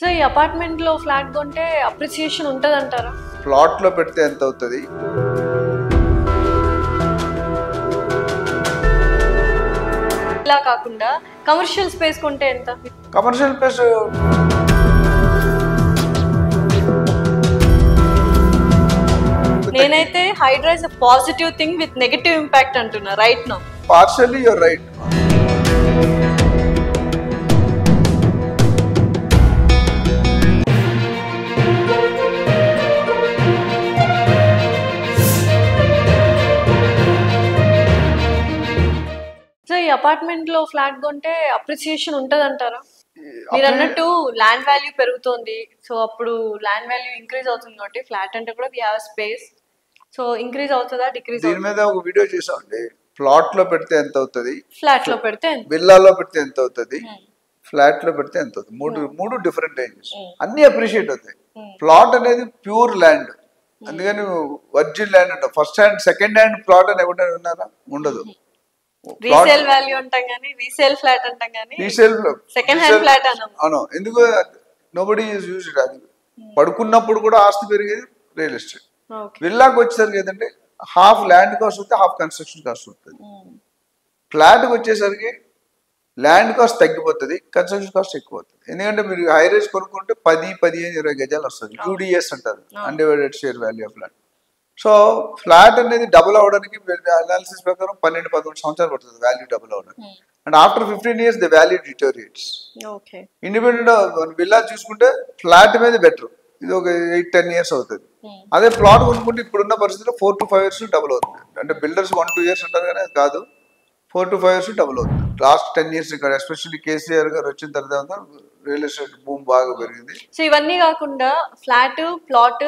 So ఈ apartment లో flat కొంటే అప్రిసియేషన్ ఉంటదంటారా? ప్లాట్ లో పెడితే ఎంత అవుతుంది? ఇలా కాకుండా కమర్షియల్ స్పేస్ కొంటే ఎంత? కమర్షియల్ స్పేస్ నేనైతే Hydraa is a positive thing with negative impact అంటున్నా right now. Partially you're right. So ఈ అపార్ట్మెంట్ లో ఫ్లాట్ కొంటే అప్రిసియేషన్ ఉంటదంటారా? మీరు అన్నట్టు ల్యాండ్ వాల్యూ పెరుగుతోంది, సో అప్పుడు ల్యాండ్ వాల్యూ ఇంక్రీజ్ అవుతుంది కాబట్టి ఫ్లాట్ అంటే కూడా we have space, so increase అవుతుందా డిక్రీజ్? దీని మీద ఒక వీడియో చేసామండి. ప్లాట్ లో పెడితే ఎంత అవుతుంది, ఫ్లాట్ లో పెడితే విల్లాలో పెడితే ఎంత అవుతుంది, ఫ్లాట్ లో పెడితే ఎంత అవుతుంది. మూడు డిఫరెంట్ రేంజెస్, అన్ని అప్రిషియేట్ అవుతాయి. ప్లాట్ అనేది ప్యూర్ ల్యాండ్, అందుకని వర్జిన్ ల్యాండ్ అంటారు. First hand second hand plot అని ఎవరైనా ఉన్నారా? ఉండదు. రీసేల్ వాల్యూ అంటాం కానీ రీసేల్ ఫ్లాట్ అంటాం కానీ రీసేల్ సెకండ్ హ్యాండ్ ఫ్లాట్ అవును. ఎందుకు నోబడీ ఈజ్ యూజ్డ్. అది పడుకున్నప్పుడు కూడా ఆస్తి పెరిగేది రియల్ ఎస్టేట్. విల్లాకి వచ్చేసరికి ఏంటంటే హాఫ్ ల్యాండ్ కాస్ట్ వస్తే హాఫ్ కన్స్ట్రక్షన్ కాస్ట్ వస్తుంది. ఫ్లాట్కి వచ్చేసరికి ల్యాండ్ కాస్ట్ తగ్గిపోతుంది, కన్స్ట్రక్షన్ కాస్ట్ ఎక్కువ అవుతుంది. ఎందుకంటే మీరు హై రేజ్ కొనుక్కుంటే 10, 15, 20 గజాలు వస్తుంది. UDS అంటారు, undivided share value of land. So flat అనేది డబుల్ అవడానికి అనాలిసిస్ ప్రకారం 12-13 సంవత్సరాలు పడుతుంది వాల్యూ డబుల్ అవడానికి. And after 15 years the value deteriorates. Independent villa చూసుకుంటే ఫ్లాట్ మీద బెటర్, ఇది ఒక 8-10 years అవుతుంది. అదే ప్లాట్ కొనుక్కుంటే ఇప్పుడున్న పరిస్థితిలో 4 to 5 years డబుల్ అవుతుంది. అంటే బిల్డర్స్ 1-2 years అంటారు కానీ అది కాదు, 4 to 5 years డబుల్ అవుతుంది. లాస్ట్ 10 years ఇక్కడ ఎస్పెషల్లీ కేసీఆర్ గారు వచ్చిన తర్వాత రియల్ ఎస్టేట్ భూమి బాగా పెరిగింది. సో ఇవన్నీ కాకుండా ఫ్లాట్, ప్లాట్,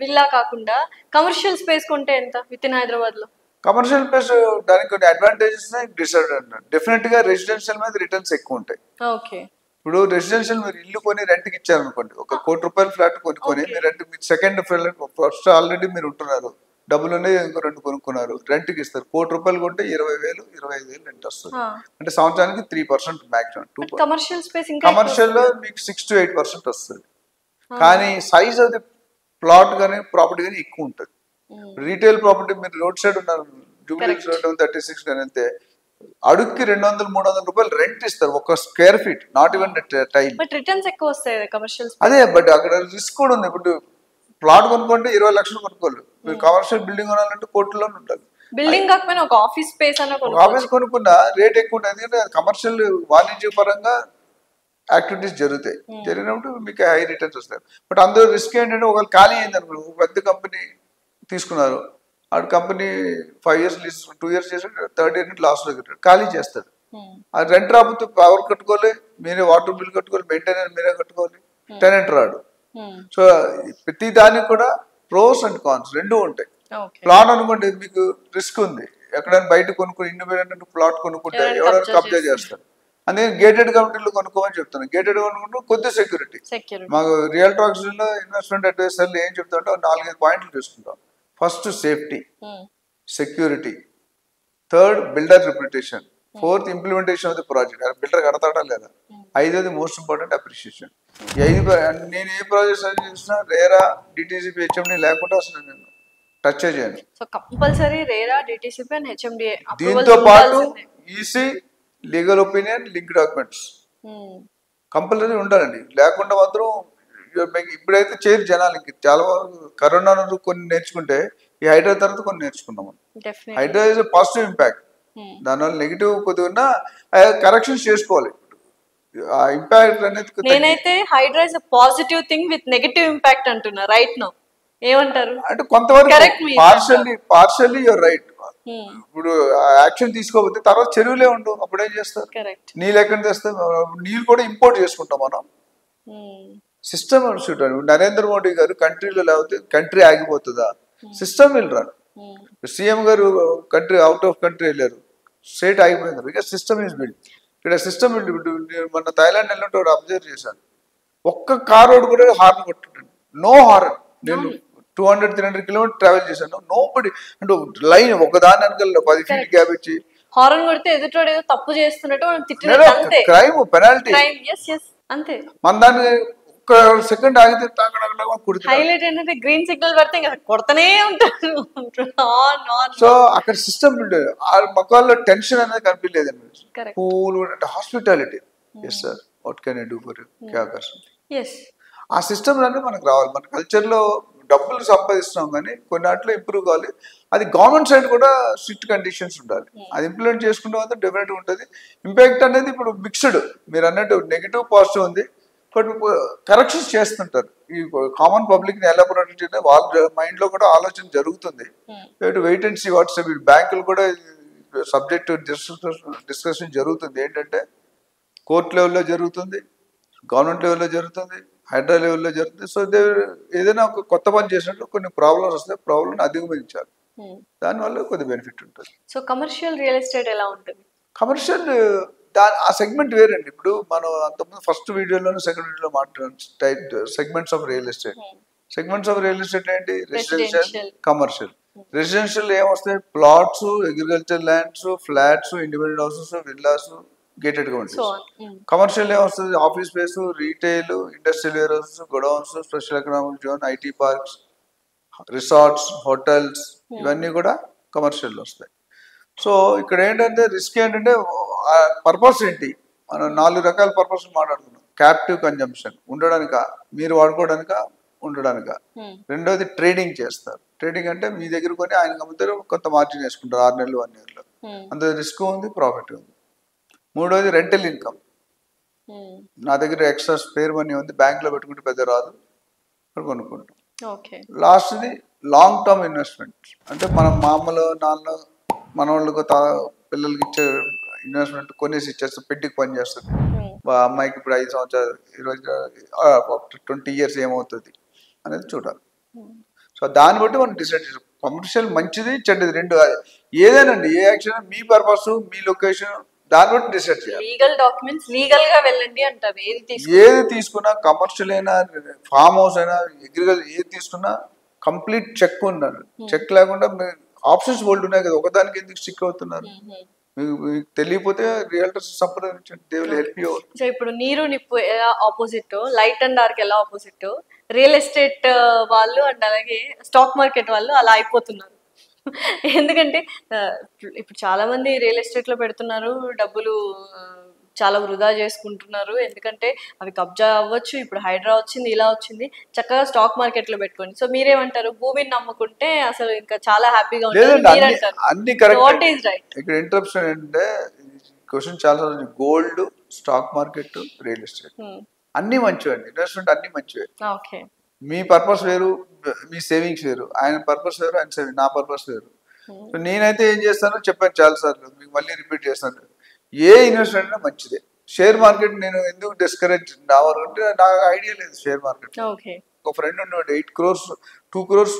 విల్లా కాకుండా కమర్షియల్ స్పేస్ కొంటే ఎంత విత్ ఇన్ హైదరాబాద్ లో? కమర్షియల్ స్పేస్ దానికి కొన్ని అడ్వాంటేజెస్, డిసడ్వాంటేజ్. డెఫినెట్ గా రెసిడెన్షియల్ మీద రిటర్న్స్ ఎక్కువ ఉంటాయి. ఓకే. ఇప్పుడు రెసిడెన్షియల్ మీరు ఇల్లు కొని రెంట్కి ఇచ్చారనుకోండి, ఒక ₹1,00,00,000 ఫ్లాట్ కొనుక్కొని మీరు rent, second flat first already మీరు ఉంటున్నారు, డబ్బులు ఉన్నాయి, ఇంకో 2 కొనుక్కున్నారు, రెంట్కి ఇస్తారు. ₹1,00,00,000 కొంటే 20,000, 25,000 రెంట్ వస్తుంది. అంటే సంవత్సరానికి 3% మాక్సిమం. కమర్షియల్ స్పేస్ కమర్షియల్ లో మీకు 6 to 8% వస్తుంది. కానీ సైజ్ ఆఫ్ ది ప్లాట్ కానీ ప్రాపర్టీ కానీ ఎక్కువ ఉంటుంది. రీటైల్ ప్రాపర్టీ మీరు రోడ్ సైడ్ ఉన్నారు, జూబ్లీహిల్స్ రోడ్ 36 కానీ అంతే, అడుక్కి ₹200-300 రెంట్ ఇస్తారు ఒక square feet, not even tile. But returns ఎక్కువ వస్తాయి కమర్షియల్. అదే, బట్ అక్కడ రిస్క్ కూడా ఉంది. ఇప్పుడు ప్లాట్ కొనుక్కుంటే 20 లక్షలు కొనుక్కోవాలి, మీరు కమర్షియల్ బిల్డింగ్ కొనాలంటే కోట్లలో ఉండాలి. బిల్డింగ్ కాకపోయినా ఒక ఆఫీస్ స్పేస్ అన్న ఆఫీస్ కొనుక్కున్న రేట్ ఎక్కువ ఉంటుంది. ఎందుకంటే కమర్షియల్ వాణిజ్య పరంగా యాక్టివిటీస్ జరుగుతాయి, జరిగినప్పుడు మీకు హై రిటర్న్స్ వస్తాయి. బట్ అందులో రిస్క్ ఏంటంటే ఒకవేళ ఖాళీ అయింది అనుకో, పెద్ద కంపెనీ తీసుకున్నారు, ఆ కంపెనీ 5 years లీజ్ 2 years చేసి 3rd year లాస్ట్లో ఖాళీ చేస్తాడు. అది రెంట్ రాకపోతే పవర్ కట్టుకోవాలి, మీరే వాటర్ బిల్ కట్టుకోవాలి, మెయింటెనెన్స్ మీరే కట్టుకోవాలి, టెనెంట్ రాడు. సో ప్రతి దానికి కూడా ప్రోస్ అండ్ కాన్స్ రెండు ఉంటాయి. ప్లాట్ అనుకోండి మీకు రిస్క్ ఉంది, ఎక్కడైనా బయట కొనుక్కుని ఇండిపెండెంట్ ప్లాట్ కొనుక్కుంటే ఎవరైనా కబ్జా చేస్తారు. అందుకని గేటెడ్ కమిటీలు కొనుక్కోమని చెప్తాను. గేటెడ్ కొనుక్కుంటూ కొద్ది సెక్యూరిటీ. మాకు రియల్ టాక్స్ లో ఇన్వెస్ట్మెంట్ అడ్వైజర్లు ఏం చెప్తామంటే 4-5 పాయింట్లు చూసుకుంటాం. First safety, security, third builder reputation, fourth implementation of the project, builder కడతాడా లేదా, 5th మోస్ట్ ఇంపార్టెంట్ అప్రిషియేషన్. ఈ 5 నేను ఏ ప్రాజెక్ట్ సజెస్ట్ చేసినా రేరా, డిటిసిపి, హెచ్ఎండి లేకుండా అసలు నేను టచ్ చేయను. So compulsory RERA, DTCP and HMD. దీంతో పాటు EC, legal opinion, link documents compulsory ఉండాలండి. లేకుండా మాత్రం ఇప్పుడైతే చేరి జనాలకి చాలా వరకు కరోనా కొన్ని నేర్చుకుంటే ఈ హైడ్రా తర్వాత కొన్ని నేర్చుకున్నాము. హైడ్రా ఇస్ పాజిటివ్ ఇంపాక్ట్, దానివల్ల నెగిటివ్ కొద్దిగా ఉన్నా కరెక్షన్స్ చేసుకోవాలి. ఆ ఇంపాక్ట్ అనేది నేనైతే Hydraa is a positive thing with negative impact అంటున్నా రైట్ నౌ. ఏమంటారు? అంటే కొంతవరకు పార్షియల్లీ యువర్ రైట్. ఇప్పుడు యాక్షన్ తీసుకోకపోతే తర్వాత చెరువులే ఉండవు, అప్పుడు ఏం చేస్తారు? నీళ్ళు ఎక్కడ తెస్తారు? నీళ్ళు కూడా ఇంపోర్ట్ చేసుకుంటాం మనం. సిస్టమ్ నరేంద్ర మోడీ గారు కంట్రీలో లేకపోతే కంట్రీ ఆగిపోతుందా? System will run. సీఎం గారు కంట్రీ అవుట్ ఆఫ్ కంట్రీ వెళ్ళారు, స్టేట్ ఆగిపోయింది, బికాస్ సిస్టమ్ ఈజ్ బిల్డ్. ఇక్కడ సిస్టమ్ మన థైలాండ్ వెళ్ళినట్టు అబ్జర్వ్ చేశాను, ఒక్క కార్ రోడ్ కూడా హార్న్ కొట్టుంటాడు, నో హార్న్. నేను 200-300 kilometers ట్రావెల్ చేశాను, నో బడి అంటే లైన్ ఒకదాని వెనకాల 10 feet గ్యాప్ ఇచ్చి హార్న్ కొడితే ఎదుటోడు ఏదో తప్పు చేస్తున్నట్టు మనం తిట్టినట్టు, అంతే క్రైమ్, పెనాల్టీ. అంతే. మన దాన్ని ఒక్క సెకండ్ ఆగితే కుడుతుంది. హైలైట్ ఏంటంటే గ్రీన్ సిగ్నల్ పడితే ఇంకా కొడతనే ఉంటారు. సో అక్కడ సిస్టమ్ ఉండేది. ఆ మొక్కల్లో టెన్షన్ అనేది కనిపించలేదండి. కరెక్ట్. కూల్ అంటే hospitality. Yes sir, what can I do for you, క్యా కర్ సక్తే. ఎస్. ఆ సిస్టమ్ అనేది మనకు రావాలి. మన కల్చర్లో డబ్బులు సంపాదిస్తున్నాం కానీ కొన్ని వాటిలో ఇంప్రూవ్ కావాలి. అది గవర్నమెంట్ సైడ్ కూడా స్ట్రిక్ట్ కండిషన్స్ ఉండాలి. అది ఇంప్లిమెంట్ చేసుకుంటే మాత్రం డెఫినెట్గా ఉంటుంది. ఇంపాక్ట్ అనేది ఇప్పుడు మిక్స్డ్, మీరు అన్నట్టు నెగిటివ్ పాజిటివ్ ఉంది. బట్ కరెక్షన్స్ చేస్తుంటారు. ఈ కామన్ పబ్లిక్ని ఎలా ప్రొటెక్ట్ చేయాలి వాళ్ళ మైండ్లో కూడా ఆలోచన జరుగుతుంది. Wait and see what's. బ్యాంకులు కూడా సబ్జెక్ట్ డిస్కషన్ జరుగుతుంది. ఏంటంటే కోర్ట్ లెవెల్లో జరుగుతుంది, గవర్నమెంట్ లెవెల్లో జరుగుతుంది, హైడ్రా లెవెల్లో జరుగుతుంది. సో ఏదైనా ఒక కొత్త పని చేసినట్టు కొన్ని ప్రాబ్లమ్స్ వస్తాయి. ప్రాబ్లమ్ అధిగమించాలి. దానివల్ల కొద్ది బెనిఫిట్ ఉంటుంది. సో కమర్షియల్ రియల్ ఎస్టేట్ ఎలా ఉంటుంది? కమర్షియల్ ఆ సెగ్మెంట్ వేరండి. ఇప్పుడు మనం అంతకుముందు ఫస్ట్ వీడియోలోనే సెకండ్ వీడియోలో మాట్లాడాం segments of real estate. Segments of real estate ఏంటి? Residential, commercial. రెసిడెన్షియల్ ఏమొస్తాయి? Plots, agriculture lands, flats, independent houses, villas, gated communities. Commercial ఏమొస్తుంది? Office space, retail, industrial areas, godowns, special economic zone, IT parks, resorts, hotels, ఇవన్నీ కూడా commercial వస్తాయి. So ఇక్కడ ఏంటంటే risk ఏంటంటే purpose ఏంటి? మనం 4 రకాల పర్పస్ మాట్లాడుతున్నాం. క్యాప్టివ్ కన్జంప్షన్, ఉండడానిక, మీరు వాడుకోవడానిక, ఉండడానిక. రెండోది ట్రేడింగ్ చేస్తారు. ట్రేడింగ్ అంటే మీ దగ్గర కొని ఆయన అమ్ముతారు, కొంత మార్జిన్ వేసుకుంటారు 6 నెలలు 1 ఇయర్లో. అందులో రిస్క్ ఉంది, ప్రాఫిట్ ఉంది. మూడోది రెంటల్ ఇన్కమ్. నా దగ్గర ఎక్స్ట్రా స్పేర్ మనీ ఉంది, బ్యాంక్లో పెట్టుకుంటే పెద్ద రాదు, కొనుక్కుంటాం. లాస్ట్ది లాంగ్ టర్మ్ ఇన్వెస్ట్మెంట్. అంటే మనం మామూలు నాన్న మన వాళ్ళకు పిల్లలకి ఇచ్చే ఇన్వెస్ట్మెంట్ కొనేసి ఇచ్చేస్తారు, పెట్టుకు పని చేస్తుంది. అమ్మాయికి ఇప్పుడు 5 సంవత్సరాలు, 20 years ఏమవుతుంది అనేది చూడాలి. సో దాన్ని బట్టి మనం డిసైడ్ చేస్తాం. కమర్షియల్ మంచిది, చెడ్డది రెండు. ఏదేనండి, ఏ యాక్షన్ మీ పర్పస్, మీ లొకేషన్, దాన్ని బట్టి డిసైడ్ చేయాలి. లీగల్ డాక్యుమెంట్స్ లీగల్ గా వెళ్ళండి అంటారు. ఏది తీసుకున్నా, కమర్షియల్ అయినా, ఫామ్ హౌస్ అయినా, అగ్రికల్చర్ ఏది తీసుకున్నా కంప్లీట్ చెక్ ఉండాలి. చెక్ లేకుండా ఆప్షన్స్ బోల్డ్ ఉన్నాయి కదా, ఒకదానికి ఎందుకు స్టిక్ అవుతున్నారు? మీకు తెలియకపోతే రియల్టర్స్ సంప్రదించండి, they will help you. So ఇప్పుడు నీరు నిప్పు ఎలా ఆపోజిట్, లైట్ అండ్ డార్క్ ఎలా ఆపోజిట్, రియల్ ఎస్టేట్ వాళ్ళు అండ్ అలాగే స్టాక్ మార్కెట్ వాళ్ళు అలా అయిపోతున్నారు. ఎందుకంటే ఇప్పుడు చాలా మంది రియల్ ఎస్టేట్ లో పెడుతున్నారు, డబ్బులు చాలా వృధా చేసుకుంటున్నారు. ఎందుకంటే అవి కబ్జా అవ్వచ్చు. ఇప్పుడు హైడ్రా వచ్చింది, ఇలా వచ్చింది, చక్కగా స్టాక్ మార్కెట్ లో పెట్టుకోండి. సో మీరేమంటారు? భూమిని నమ్ముకుంటే అసలు ఇంకా చాలా హ్యాపీగా ఉంటుంది. ఇక్కడ ఇంటరప్షన్ ఏంటంటే క్వశ్చన్ చాలా, gold, stock market, real estate అన్ని మంచివండి. ఇన్వెస్ట్మెంట్ అన్ని మంచివే. మీ పర్పస్ వేరు, మీ సేవింగ్స్ వేరు, ఆయన పర్పస్ వేరు, ఆయన సేవింగ్, నా పర్పస్ వేరు. సో నేనైతే ఏం చేస్తానో చెప్పాను చాలా సార్లు, మీకు మళ్ళీ రిపీట్ చేస్తాను. ఏ ఇన్వెస్ట్మెంట్ అయినా మంచిదే. షేర్ మార్కెట్ నేను ఎందుకు డిస్కరేజ్ రావాలంటే నాకు ఐడియా లేదు షేర్ మార్కెట్. ఒక ఫ్రెండ్ ఉన్నాడు, 8 crores 2 crores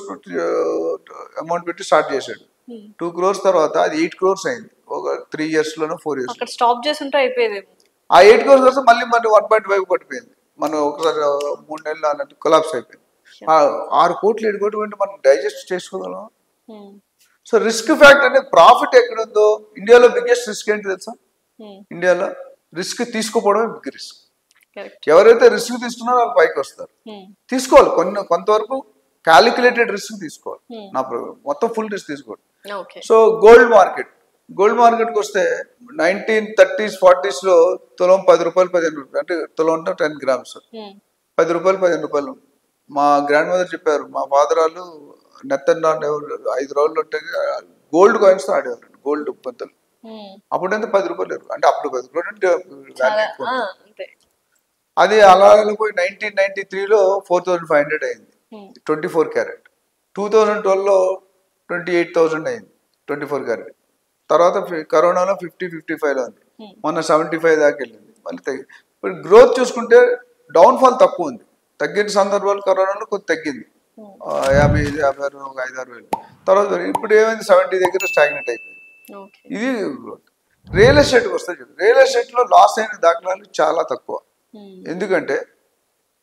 అమౌంట్ పెట్టి స్టార్ట్ చేశాడు. 2 crores తర్వాత అది 8 crores అయింది ఒక 3 years లోనో 4 years. స్టాప్ చేస్తుంటే అయిపోయేది. ఆ 8 crores కోసం మళ్ళీ 1.5 పడిపోయింది. మనం ఒకసారి 3 నెలలు అన్నట్టు కొలాప్స్ అయిపోయింది. 6 కోట్లు 7 కోట్లు అంటే మనం డైజెస్ట్ చేసుకోగలం. సో రిస్క్ ఫ్యాక్టర్ అంటే ప్రాఫిట్ ఎక్కడ ఉందో, ఇండియాలో బిగ్గెస్ట్ రిస్క్ ఏంటి తెలుసా? ఇండియాలో రిస్క్ తీసుకోపోవడమే బిగ్ రిస్క్. ఎవరైతే రిస్క్ తీసుకున్నారో వాళ్ళు పైకి వస్తారు. తీసుకోవాలి, కొంతవరకు క్యాలిక్యులేటెడ్ రిస్క్ తీసుకోవాలి. నా మొత్తం ఫుల్ రిస్క్ తీసుకోవాలి. సో గోల్డ్ మార్కెట్కి వస్తే 1930s 40s లో తులం 10 రూపాయలు 15 రూపాయలు, అంటే తులం అంటే 10 grams 10 రూపాయలు 15 రూపాయలు. మా గ్రాండ్ మదర్ చెప్పారు, మా ఫాదర్ వాళ్ళు నెత్తన్న 5 రోజులు ఉంటే గోల్డ్ కాయిన్స్ తో ఆడేవారు, గోల్డ్ పంతలు. అప్పుడు ఎంత 10 రూపాయలు, అంటే అప్పుడు 10 రూపాయలు. అది అలా పోయి 1993లో 4500 అయింది 24 carat. 2012లో 28,000 అయింది 24 carat. తర్వాత కరోనాలో 50-55లో ఉంది. మొన్న 75 దాకా వెళ్ళింది. మళ్ళీ ఇప్పుడు గ్రోత్ చూసుకుంటే డౌన్ఫాల్ తక్కువ ఉంది. తగ్గిన సందర్భాలు కరోనాలో కొంచెం తగ్గింది, 50-56, 5-6 వేలు. తర్వాత ఇప్పుడు ఏమైంది, 70 దగ్గర స్టాగ్నెట్ అయిపోయింది. ఇది గ్రోత్. రియల్ ఎస్టేట్కి వస్తే రియల్ ఎస్టేట్లో లాస్ అయిన దాఖలాలు చాలా తక్కువ. ఎందుకంటే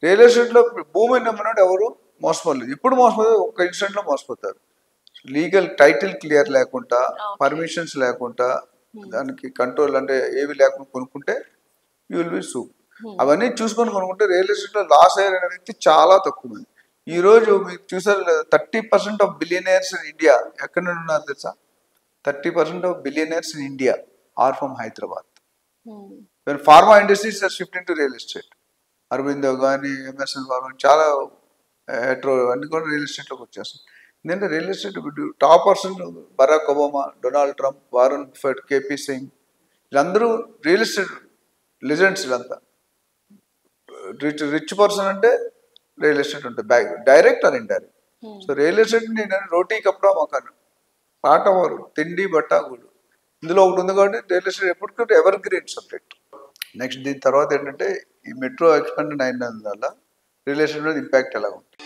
రియల్ ఎస్టేట్లో భూమిని నమ్మినట్టు ఎవరు మోసపోలేదు. ఇప్పుడు మోసపోతే ఒక ఇన్సిడెంట్లో మోసపోతారు. లీగల్ టైటిల్ క్లియర్ లేకుండా, పర్మిషన్స్ లేకుండా, దానికి కంట్రోల్ అంటే ఏవి లేకుండా కొనుక్కుంటే యూ విల్ బి సూ. అవన్నీ చూసుకొని కొనుక్కుంటే రియల్ ఎస్టేట్లో లాస్ అయ్యే వ్యక్తి చాలా తక్కువ మంది. ఈ రోజు మీకు చూసారు 30% ఆఫ్ బిలియనర్స్ ఇన్ ఇండియా ఎక్కడ నుండి ఉన్నారు తెలుసా? 30% of billionaires in India are from Hyderabad. When pharma industries are shifting to real estate. Aurobindo కానీ ఎంఎస్ఎన్ ఫార్మా చాలా హెట్రో అన్ని కూడా రియల్ ఎస్టేట్లోకి వచ్చేస్తాయి. ఎందుకంటే real estate top person Barack Obama, Donald Trump, Warren Buffett, KP Singh వీళ్ళందరూ రియల్ ఎస్టేట్ లెజెండ్స్. వీళ్ళంతా rich person అంటే రియల్ ఎస్టేట్ ఉంటుంది, bag direct or indirect. So real estate నేను రోటీ కప్పడా మకాను పాట వారు తిండి బట్ట గూడు ఇందులో ఒకటి ఉంది. కాబట్టి రియల్ ఎస్టేట్ ఎప్పటికంటే ఎవర్ గ్రీన్ సబ్జెక్ట్. నెక్స్ట్ దీని తర్వాత ఏంటంటే ఈ మెట్రో ఎక్స్పాండ్ అయినందువల్ల రియల్ ఎస్టేట్ మీద ఇంపాక్ట్ ఎలా ఉంటుంది.